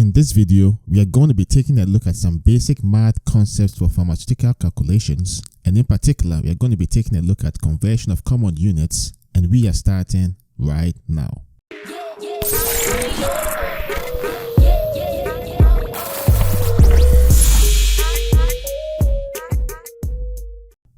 In this video, we are going to be taking a look at some basic math concepts for pharmaceutical calculations, and in particular, we are going to be taking a look at conversion of common units, and we are starting right now.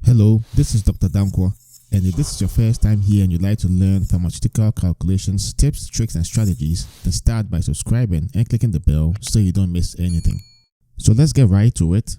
Hello, this is Dr. Dankwa, and if this is your first time here and you'd like to learn pharmaceutical calculations, tips, tricks, and strategies, then start by subscribing and clicking the bell so you don't miss anything. So let's get right to it.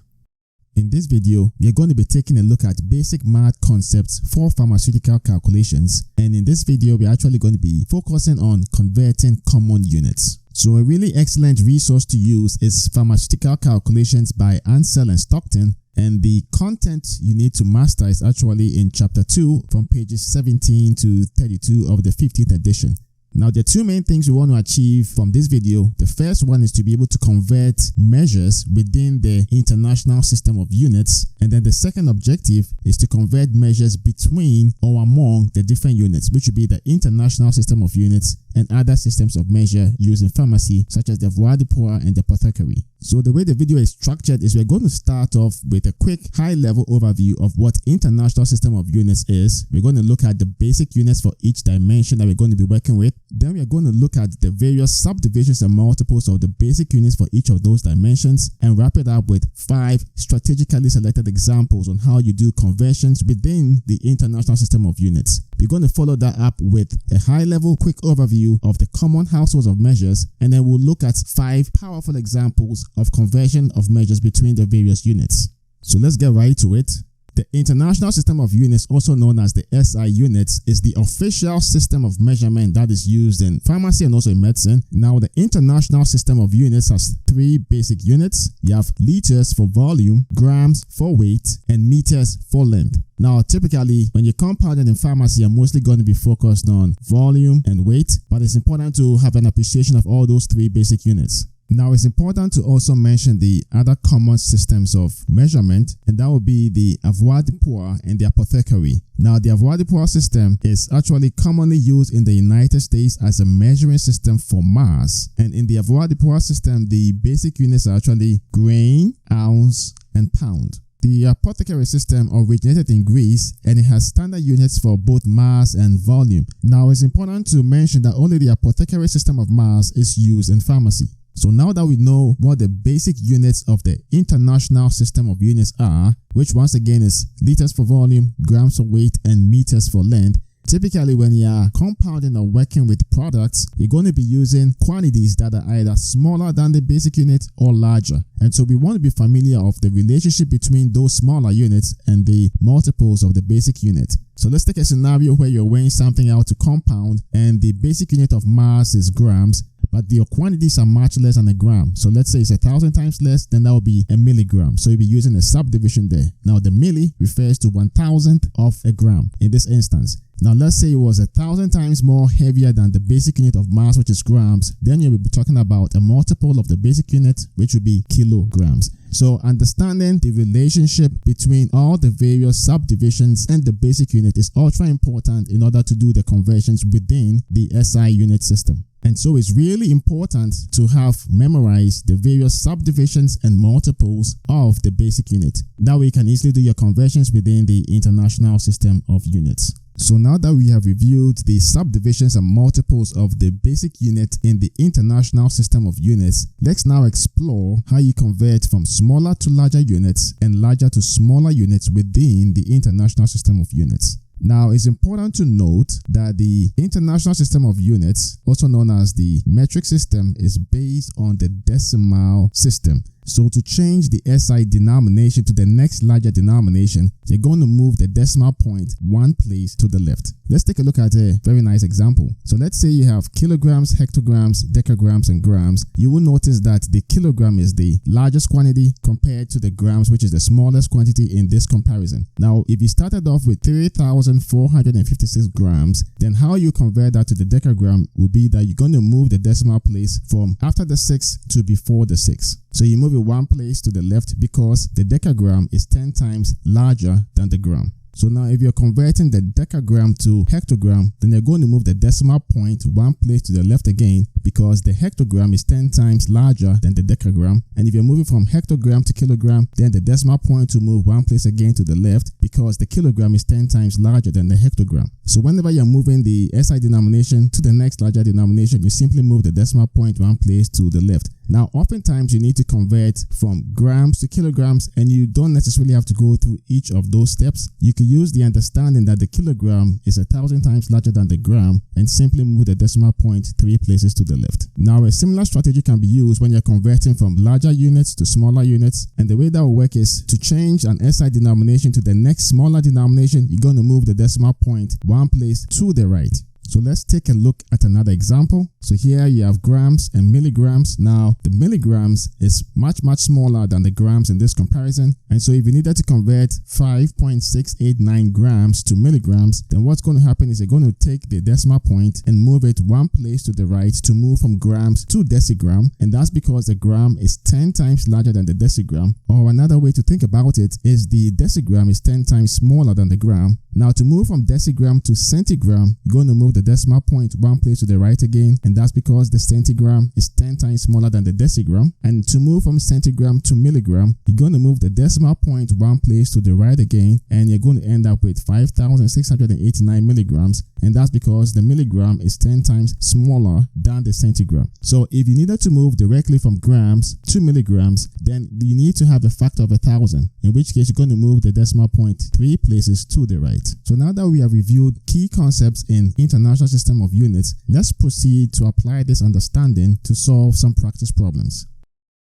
In this video, we are going to be taking a look at basic math concepts for pharmaceutical calculations, and in this video, we're actually going to be focusing on converting common units. So a really excellent resource to use is Pharmaceutical Calculations by Ansel and Stockton, and the content you need to master is actually in chapter 2 from pages 17 to 32 of the 15th edition. Now, there are two main things we want to achieve from this video. The first one is to be able to convert measures within the international system of units. And then the second objective is to convert measures between or among the different units, which would be the international system of units and other systems of measure used in pharmacy, such as the Avoirdupois and the apothecary. So the way the video is structured is we're going to start off with a quick high-level overview of what international system of units is. We're going to look at the basic units for each dimension that we're going to be working with. Then we are going to look at the various subdivisions and multiples of the basic units for each of those dimensions, and wrap it up with 5 strategically selected examples on how you do conversions within the international system of units. We're going to follow that up with a high-level quick overview of the common households of measures, and then we'll look at 5 powerful examples of conversion of measures between the various units. So let's get right to it. The International System of Units, also known as the SI units, is the official system of measurement that is used in pharmacy and also in medicine. Now, the International System of Units has 3 basic units. You have liters for volume, grams for weight, and meters for length. Now, typically, when you're compounding in pharmacy, you're mostly going to be focused on volume and weight, but it's important to have an appreciation of all those 3 basic units. Now, it's important to also mention the other common systems of measurement, and that would be the Avoirdupois and the apothecary. Now, the Avoirdupois system is actually commonly used in the United States as a measuring system for mass. And in the Avoirdupois system, the basic units are actually grain, ounce, and pound. The apothecary system originated in Greece, and it has standard units for both mass and volume. Now, it's important to mention that only the apothecary system of mass is used in pharmacy. So now that we know what the basic units of the international system of units are, which once again is liters for volume, grams for weight, and meters for length, typically when you are compounding or working with products, you're going to be using quantities that are either smaller than the basic unit or larger. And so we want to be familiar of the relationship between those smaller units and the multiples of the basic unit. So let's take a scenario where you're weighing something out to compound, and the basic unit of mass is grams, but your quantities are much less than a gram. So let's say it's 1,000 times less, then that will be a milligram. So you'll be using a subdivision there. Now the milli refers to 1,000th of a gram in this instance. Now let's say it was 1,000 times more heavier than the basic unit of mass, which is grams. Then you will be talking about a multiple of the basic unit, which would be kilograms. So understanding the relationship between all the various subdivisions and the basic unit is ultra important in order to do the conversions within the SI unit system. And so it's really important to have memorized the various subdivisions and multiples of the basic unit. That way you can easily do your conversions within the international system of units. So now that we have reviewed the subdivisions and multiples of the basic unit in the international system of units, let's now explore how you convert from smaller to larger units and larger to smaller units within the international system of units. Now, it's important to note that the international system of units, also known as the metric system, is based on the decimal system. So to change the SI denomination to the next larger denomination, you're going to move the decimal point 1 place to the left. Let's take a look at a very nice example. So let's say you have kilograms, hectograms, decagrams, and grams. You will notice that the kilogram is the largest quantity compared to the grams, which is the smallest quantity in this comparison. Now, if you started off with 3,456 grams, then how you convert that to the decagram will be that you're going to move the decimal place from after the 6 to before the 6. So you move it 1 place to the left because the decagram is 10 times larger than the gram. So now if you're converting the decagram to hectogram, then you're going to move the decimal point one place to the left again, because the hectogram is 10 times larger than the decagram. And if you're moving from hectogram to kilogram, then the decimal point will move one place again to the left, because the kilogram is 10 times larger than the hectogram. So whenever you're moving the SI denomination to the next larger denomination, you simply move the decimal point one place to the left. Now, oftentimes you need to convert from grams to kilograms, and you don't necessarily have to go through each of those steps. You could use the understanding that the kilogram is 1,000 times larger than the gram and simply move the decimal point 3 places to the left. Now, a similar strategy can be used when you're converting from larger units to smaller units, and the way that will work is to change an SI denomination to the next smaller denomination. You're going to move the decimal point one place to the right. So let's take a look at another example. So here you have grams and milligrams. Now the milligrams is much smaller than the grams in this comparison. And so if you needed to convert 5.689 grams to milligrams, then what's going to happen is you're going to take the decimal point and move it one place to the right to move from grams to decigram. And that's because the gram is 10 times larger than the decigram. Or another way to think about it is the decigram is 10 times smaller than the gram. Now to move from decigram to centigram, you're going to move the decimal point one place to the right again, and that's because the centigram is 10 times smaller than the decigram. And to move from centigram to milligram, you're going to move the decimal point one place to the right again, and you're going to end up with 5,689 milligrams, and that's because the milligram is 10 times smaller than the centigram. So if you needed to move directly from grams to milligrams, then you need to have a factor of 1,000, in which case you're going to move the decimal point 3 places to the right. So now that we have reviewed key concepts in international system of units, let's proceed to apply this understanding to solve some practice problems.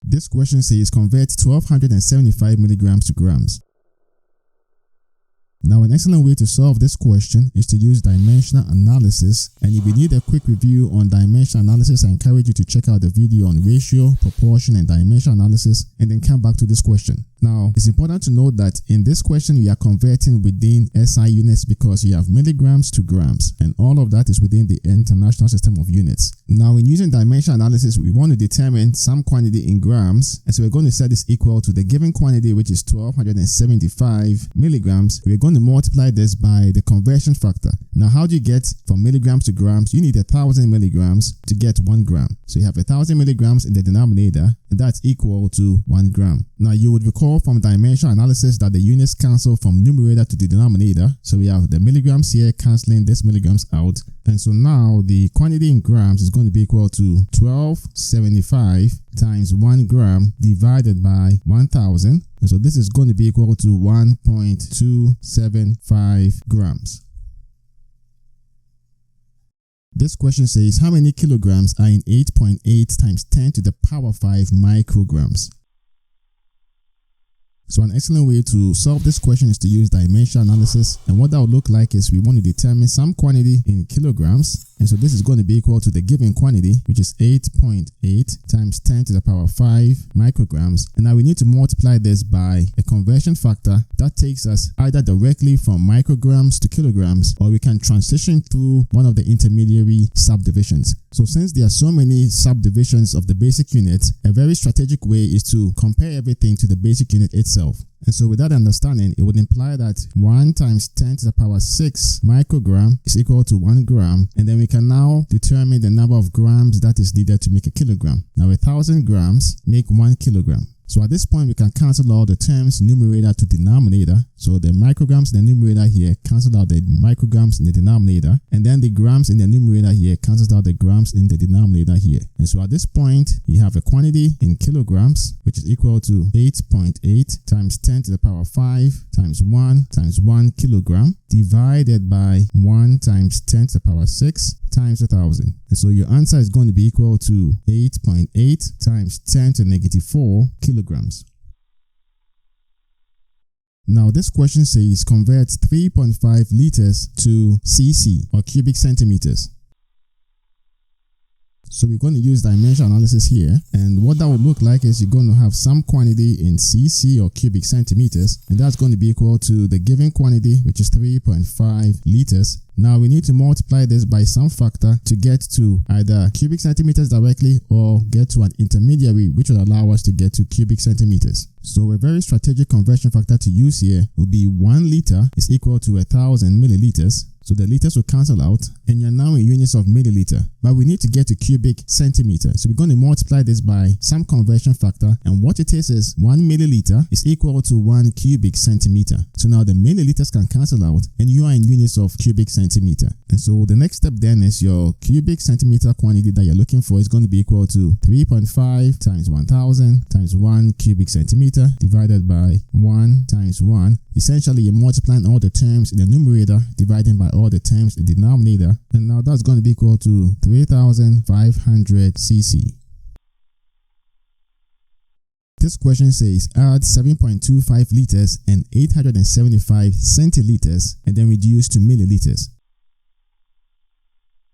This question says convert 1275 milligrams to grams. Now, an excellent way to solve this question is to use dimensional analysis. And if you need a quick review on dimensional analysis, I encourage you to check out the video on ratio, proportion, and dimensional analysis, and then come back to this question. Now, it's important to note that in this question, we are converting within SI units because you have milligrams to grams, and all of that is within the international system of units. Now, in using dimensional analysis, we want to determine some quantity in grams, and so we're going to set this equal to the given quantity, which is 1275 milligrams. We're going to multiply this by the conversion factor. Now, how do you get from milligrams to grams? You need 1,000 milligrams to get 1 gram. So you have 1,000 milligrams in the denominator, and that's equal to 1 gram. Now, you would recall from dimensional analysis that the units cancel from numerator to the denominator. So we have the milligrams here canceling this milligrams out. And so now the quantity in grams is going to be equal to 1275 times 1 gram divided by 1,000. And so this is going to be equal to 1.275 grams. This question says, how many kilograms are in 8.8 times 10 to the power 5 micrograms? So an excellent way to solve this question is to use dimensional analysis. And what that would look like is we want to determine some quantity in kilograms. And so this is going to be equal to the given quantity, which is 8.8 times 10 to the power 5 micrograms. And now we need to multiply this by a conversion factor that takes us either directly from micrograms to kilograms, or we can transition through one of the intermediary subdivisions. So since there are so many subdivisions of the basic unit, a very strategic way is to compare everything to the basic unit itself. And so with that understanding, it would imply that 1 times 10 to the power 6 microgram is equal to 1 gram. And then we can now determine the number of grams that is needed to make a kilogram. Now 1,000 grams make 1 kilogram. So at this point, we can cancel all the terms numerator to denominator. So the micrograms in the numerator here cancel out the micrograms in the denominator. And then the grams in the numerator here cancels out the grams in the denominator here. And so at this point, you have a quantity in kilograms, which is equal to 8.8 times 10 to the power 5 times 1 kilogram divided by 1 times 10 to the power 6 times 1,000. And so your answer is going to be equal to 8.8 times 10 to the negative 4 kilograms. Now this question says convert 3.5 liters to cc or cubic centimeters. So we're going to use dimension analysis here, and what that would look like is you're going to have some quantity in cc or cubic centimeters, and that's going to be equal to the given quantity, which is 3.5 liters. Now we need to multiply this by some factor to get to either cubic centimeters directly or get to an intermediary which will allow us to get to cubic centimeters. So a very strategic conversion factor to use here will be 1 liter is equal to 1000 milliliters. So the liters will cancel out and you're now in units of milliliter, but we need to get to cubic centimeter. So we're going to multiply this by some conversion factor, and what it is 1 milliliter is equal to 1 cubic centimeter. So now the milliliters can cancel out and you are in units of cubic centimeter. And so the next step then is your cubic centimeter quantity that you're looking for is going to be equal to 3.5 times 1000 times 1 cubic centimeter divided by 1 times 1. Essentially, you're multiplying all the terms in the numerator, dividing by all the terms in the denominator, and now that's going to be equal to 3,500 cc. This question says add 7.25 liters and 875 centiliters and then reduce to milliliters.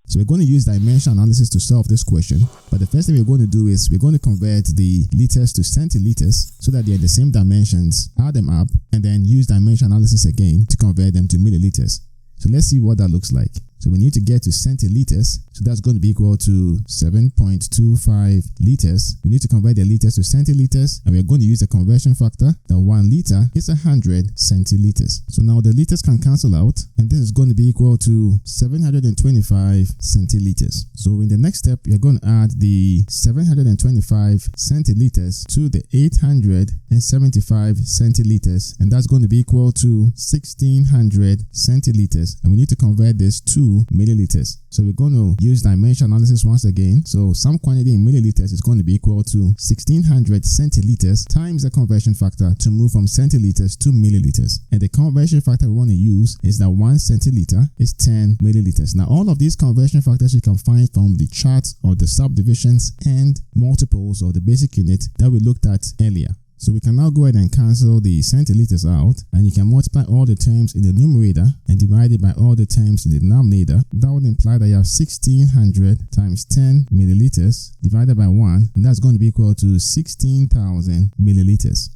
So we're going to use dimension analysis to solve this question, but the first thing we're going to do is we're going to convert the liters to centiliters so that they're in the same dimensions, add them up, and then use dimension analysis again to convert them to milliliters. So let's see what that looks like. So we need to get to centiliters. So that's going to be equal to 7.25 liters. We need to convert the liters to centiliters, and we're going to use the conversion factor that 1 liter is 100 centiliters. So now the liters can cancel out, and this is going to be equal to 725 centiliters. So in the next step, you're going to add the 725 centiliters to the 875 centiliters, and that's going to be equal to 1600 centiliters. And we need to convert this to milliliters. So we're going to use dimension analysis once again. So some quantity in milliliters is going to be equal to 1600 centiliters times the conversion factor to move from centiliters to milliliters. And the conversion factor we want to use is that 1 centiliter is 10 milliliters. Now all of these conversion factors you can find from the chart of the subdivisions and multiples of the basic unit that we looked at earlier. So we can now go ahead and cancel the centiliters out, and you can multiply all the terms in the numerator and divide it by all the terms in the denominator. That would imply that you have 1600 times 10 milliliters divided by 1, and that's going to be equal to 16,000 milliliters.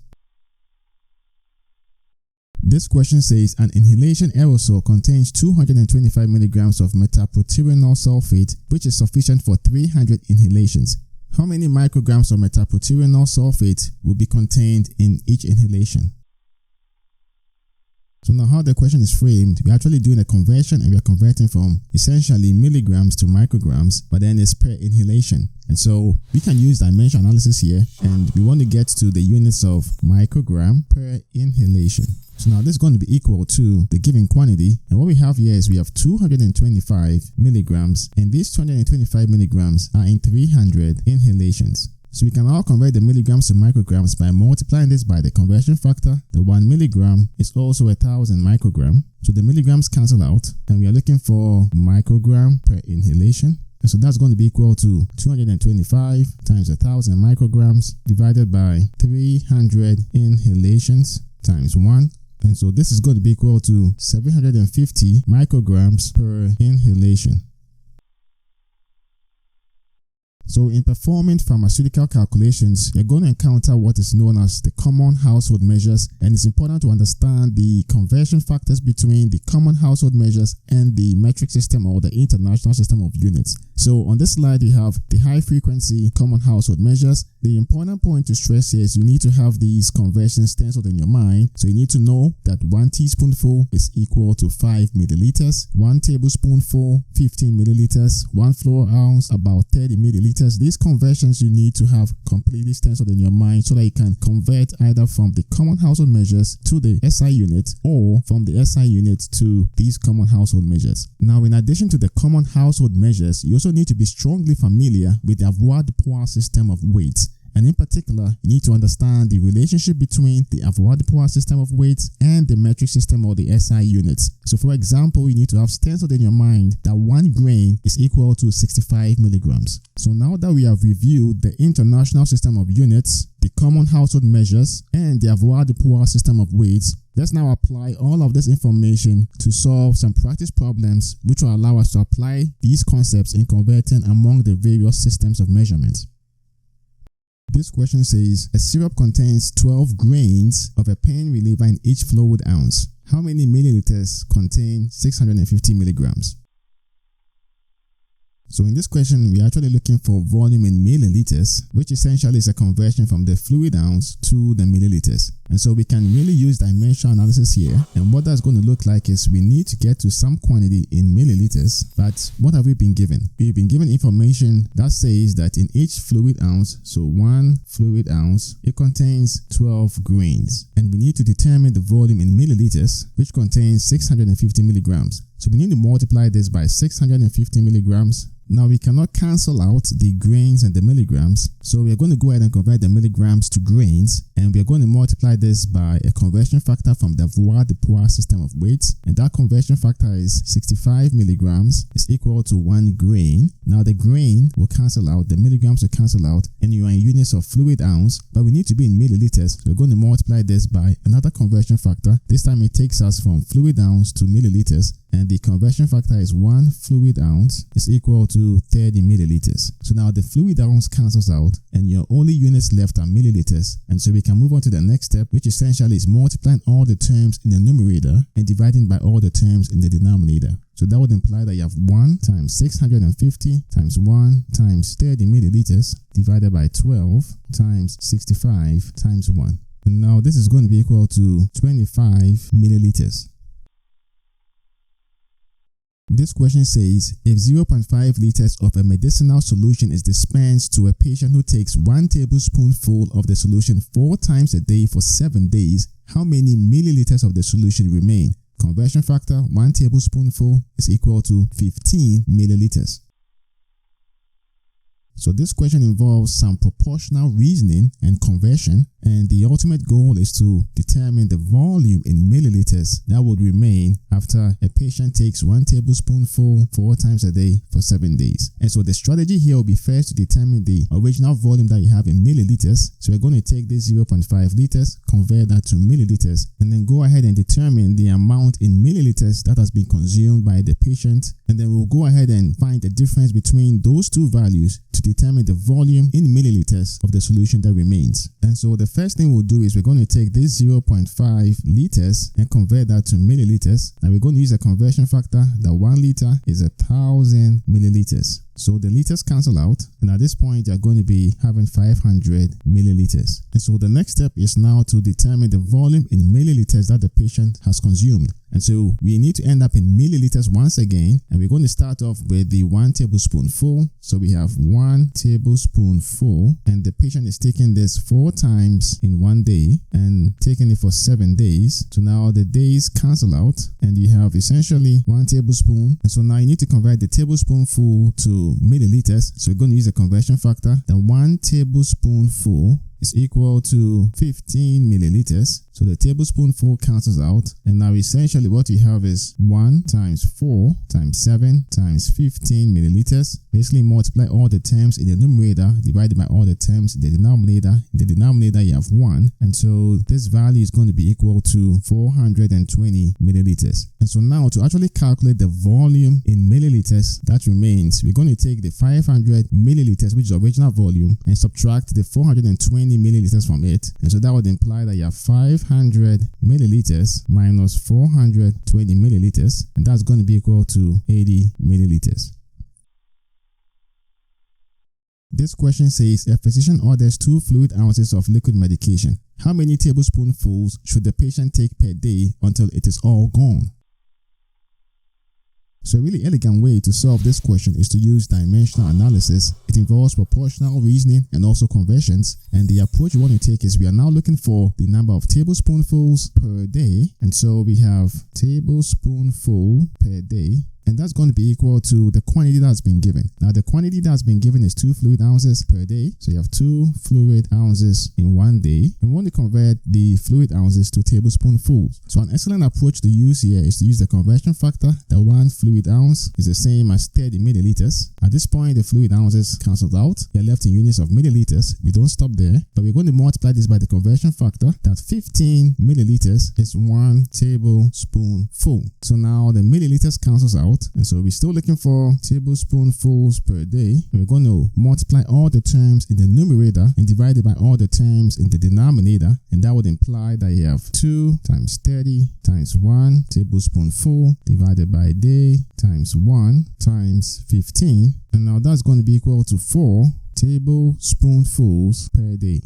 This question says an inhalation aerosol contains 225 milligrams of methylbutyrenol sulfate, which is sufficient for 300 inhalations. How many micrograms of methylbutyrenol sulfate will be contained in each inhalation? So now how the question is framed, we're actually doing a conversion, and we're converting from essentially milligrams to micrograms, but then it's per inhalation. And so we can use dimension analysis here, and we want to get to the units of microgram per inhalation. So now this is going to be equal to the given quantity, and what we have here is we have 225 milligrams, and these 225 milligrams are in 300 inhalations. So we can now convert the milligrams to micrograms by multiplying this by the conversion factor. The 1 milligram is also 1000 microgram, so the milligrams cancel out, and we are looking for microgram per inhalation. And so that's going to be equal to 225 times 1000 micrograms divided by 300 inhalations times 1. And so this is going to be equal to 750 micrograms per inhalation. So in performing pharmaceutical calculations, you're going to encounter what is known as the common household measures, and it's important to understand the conversion factors between the common household measures and the metric system or the international system of units. So on this slide, you have the high frequency common household measures. The important point to stress here is you need to have these conversions stenciled in your mind. So you need to know that 1 teaspoonful is equal to 5 milliliters, 1 tablespoonful, 15 milliliters, 1 floor ounce, about 30 milliliters. These conversions you need to have completely stenciled in your mind so that you can convert either from the common household measures to the SI unit or from the SI unit to these common household measures. Now, in addition to the common household measures, you also need to be strongly familiar with the Avoirdupois system of weights. And in particular, you need to understand the relationship between the Avoirdupois system of weights and the metric system or the SI units. So for example, you need to have stenciled in your mind that 1 grain is equal to 65 milligrams. So now that we have reviewed the international system of units, the common household measures, and the Avoirdupois system of weights, Let's now apply all of this information to solve some practice problems which will allow us to apply these concepts in converting among the various systems of measurement. This question says, a syrup contains 12 grains of a pain reliever in each fluid ounce. How many milliliters contain 650 milligrams? So in this question, we are actually looking for volume in milliliters, which essentially is a conversion from the fluid ounce to the milliliters. And so we can really use dimensional analysis here. And what that's going to look like is we need to get to some quantity in milliliters. But what have we been given? We've been given information that says that in each fluid ounce, so 1 fluid ounce, it contains 12 grains. And we need to determine the volume in milliliters, which contains 650 milligrams. So we need to multiply this by 650 milligrams. Now we cannot cancel out the grains and the milligrams, so we are going to go ahead and convert the milligrams to grains, and we are going to multiply this by a conversion factor from the Avoirdupois system of weights, and that conversion factor is 65 milligrams is equal to 1 grain. Now the grain will cancel out, the milligrams will cancel out, and you are in units of fluid ounce, but we need to be in milliliters, so we're going to multiply this by another conversion factor. This time it takes us from fluid ounce to milliliters, and the conversion factor is 1 fluid ounce is equal to 30 milliliters. So now the fluid ounce cancels out and your only units left are milliliters. And so we can move on to the next step, which essentially is multiplying all the terms in the numerator and dividing by all the terms in the denominator. So that would imply that you have 1 times 650 times 1 times 30 milliliters divided by 12 times 65 times 1. And now this is going to be equal to 25 milliliters. This question says, if 0.5 liters of a medicinal solution is dispensed to a patient who takes 1 tablespoonful of the solution 4 times a day for 7 days, how many milliliters of the solution remain? Conversion factor, 1 tablespoonful is equal to 15 milliliters. So this question involves some proportional reasoning and conversion, and the ultimate goal is to determine the volume in milliliters that would remain after a patient takes 1 tablespoonful 4 times a day for 7 days. And so the strategy here will be first to determine the original volume that you have in milliliters. So we're going to take this 0.5 liters, convert that to milliliters, and then go ahead and determine the amount in milliliters that has been consumed by the patient. And then we'll go ahead and find the difference between those two values to determine the volume in milliliters of the solution that remains. And so the first thing we'll do is we're going to take this 0.5 liters and convert that to milliliters. And we're going to use a conversion factor that 1 liter is 1,000 milliliters. So the liters cancel out, and at this point you're going to be having 500 milliliters. And so the next step is now to determine the volume in milliliters that the patient has consumed. And so we need to end up in milliliters once again, and we're going to start off with the 1 tablespoonful. So we have 1 tablespoonful, and the patient is taking this 4 times in 1 day and taking it for 7 days. So now the days cancel out, and you have essentially 1 tablespoon. And so now you need to convert the tablespoonful to milliliters. So we're going to use a conversion factor. The 1 tablespoonful is equal to 15 milliliters. So the tablespoonful cancels out, and now essentially what we have is 1 times 4 times 7 times 15 milliliters. Basically multiply all the terms in the numerator divided by all the terms in the denominator. In the denominator you have 1, and so this value is going to be equal to 420 milliliters. And so now to actually calculate the volume in milliliters that remains, we're going to take the 500 milliliters, which is the original volume, and subtract the 420 milliliters from it. And so that would imply that you have 500 milliliters minus 420 milliliters, and that's going to be equal to 80 milliliters. This question says, a physician orders 2 fluid ounces of liquid medication. How many tablespoonfuls should the patient take per day until it is all gone? So a really elegant way to solve this question is to use dimensional analysis. It involves proportional reasoning and also conversions. And the approach we want to take is we are now looking for the number of tablespoonfuls per day. And so we have tablespoonful per day and that's going to be equal to the quantity that's been given. Now the quantity that's been given is 2 fluid ounces per day, so you have 2 fluid ounces in 1 day, and we want to convert the fluid ounces to tablespoonfuls. So an excellent approach to use here is to use the conversion factor that 1 fluid ounce is the same as 30 milliliters. At this point, the fluid ounces cancelled out. You're left in units of milliliters. We don't stop there, but we're going to multiply this by the conversion factor that 15 milliliters is 1 tablespoonful. So now the milliliters cancels out, and so we're still looking for tablespoonfuls per day. And we're going to multiply all the terms in the numerator and divide it by all the terms in the denominator, and that would imply that you have 2 times 30 times 1 tablespoonful divided by day times 1 times 15, and now that's going to be equal to 4 tablespoonfuls per day.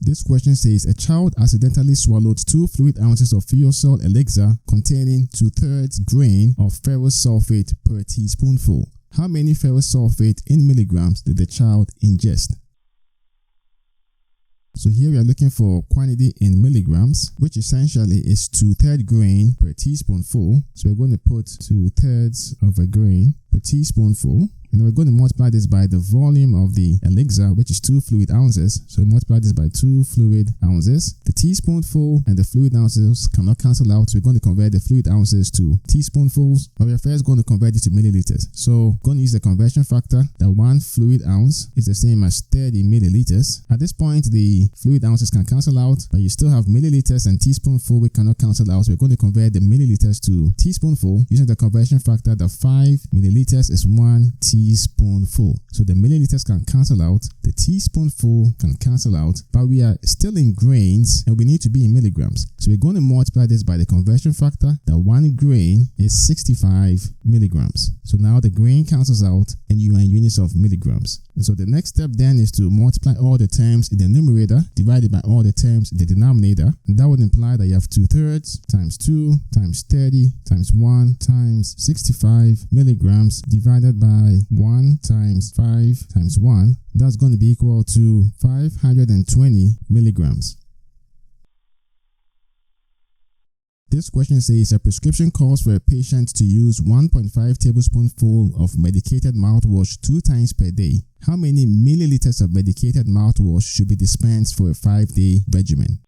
This question says a child accidentally swallowed 2 fluid ounces of fuel-cell elixir containing 2/3 grain of ferrous sulfate per teaspoonful. How many ferrous sulfate in milligrams did the child ingest? So here we are looking for quantity in milligrams, which essentially is 2/3 grain per teaspoonful. So we're going to put 2/3 of a grain per teaspoonful. And we're going to multiply this by the volume of the elixir, which is 2 fluid ounces. So we multiply this by 2 fluid ounces. The teaspoonful and the fluid ounces cannot cancel out. So we're going to convert the fluid ounces to teaspoonfuls, but we're first going to convert it to milliliters. So we're going to use the conversion factor that 1 fluid ounce is the same as 30 milliliters. At this point, the fluid ounces can cancel out, but you still have milliliters and teaspoonful which cannot cancel out. So we're going to convert the milliliters to teaspoonful using the conversion factor that 5 milliliters is 1 teaspoonful. So the milliliters can cancel out, the teaspoonful can cancel out, but we are still in grains and we need to be in milligrams. So we're going to multiply this by the conversion factor that 1 grain is 65 milligrams. So now the grain cancels out and you are in units of milligrams. And so the next step then is to multiply all the terms in the numerator divided by all the terms in the denominator, and that would imply that you have 2/3 times 2 times 30 times 1 times 65 milligrams divided by 1 times 5 times 1. That's going to be equal to 520 milligrams. This question says a prescription calls for a patient to use 1.5 tablespoonful of medicated mouthwash 2 times per day. How many milliliters of medicated mouthwash should be dispensed for a 5-day regimen?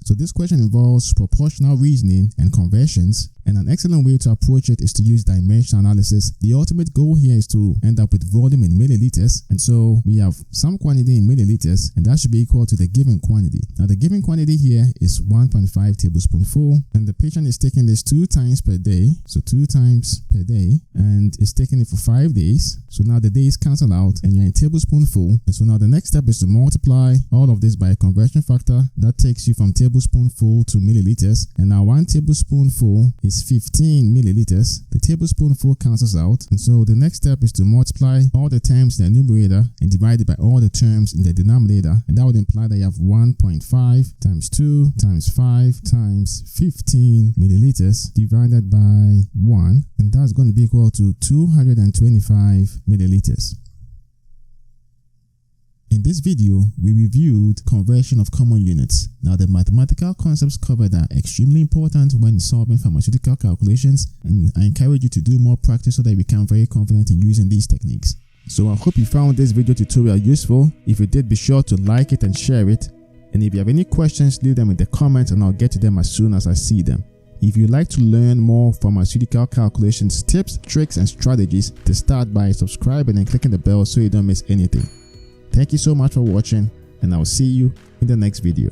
So this question involves proportional reasoning and conversions, and an excellent way to approach it is to use dimensional analysis. The ultimate goal here is to end up with volume in milliliters, and so we have some quantity in milliliters, and that should be equal to the given quantity. Now the given quantity here is 1.5 tablespoonful, and the patient is taking this 2 times per day, so 2 times per day, and is taking it for 5 days. So now the days cancel out and you're in tablespoonful, and so now the next step is to multiply all of this by a conversion factor that takes you from tablespoonful to milliliters, and now 1 tablespoonful is 15 milliliters. The tablespoonful cancels out, and so the next step is to multiply all the terms in the numerator and divide it by all the terms in the denominator, and that would imply that you have 1.5 times 2 times 5 times 15 milliliters divided by 1, and that's going to be equal to 225 milliliters. In this video, we reviewed conversion of common units. Now, the mathematical concepts covered are extremely important when solving pharmaceutical calculations, and I encourage you to do more practice so that you become very confident in using these techniques. So I hope you found this video tutorial useful. If you did, be sure to like it and share it. And if you have any questions, leave them in the comments and I'll get to them as soon as I see them. If you'd like to learn more pharmaceutical calculations tips, tricks, and strategies, to start by subscribing and clicking the bell so you don't miss anything. Thank you so much for watching, and I'll see you in the next video.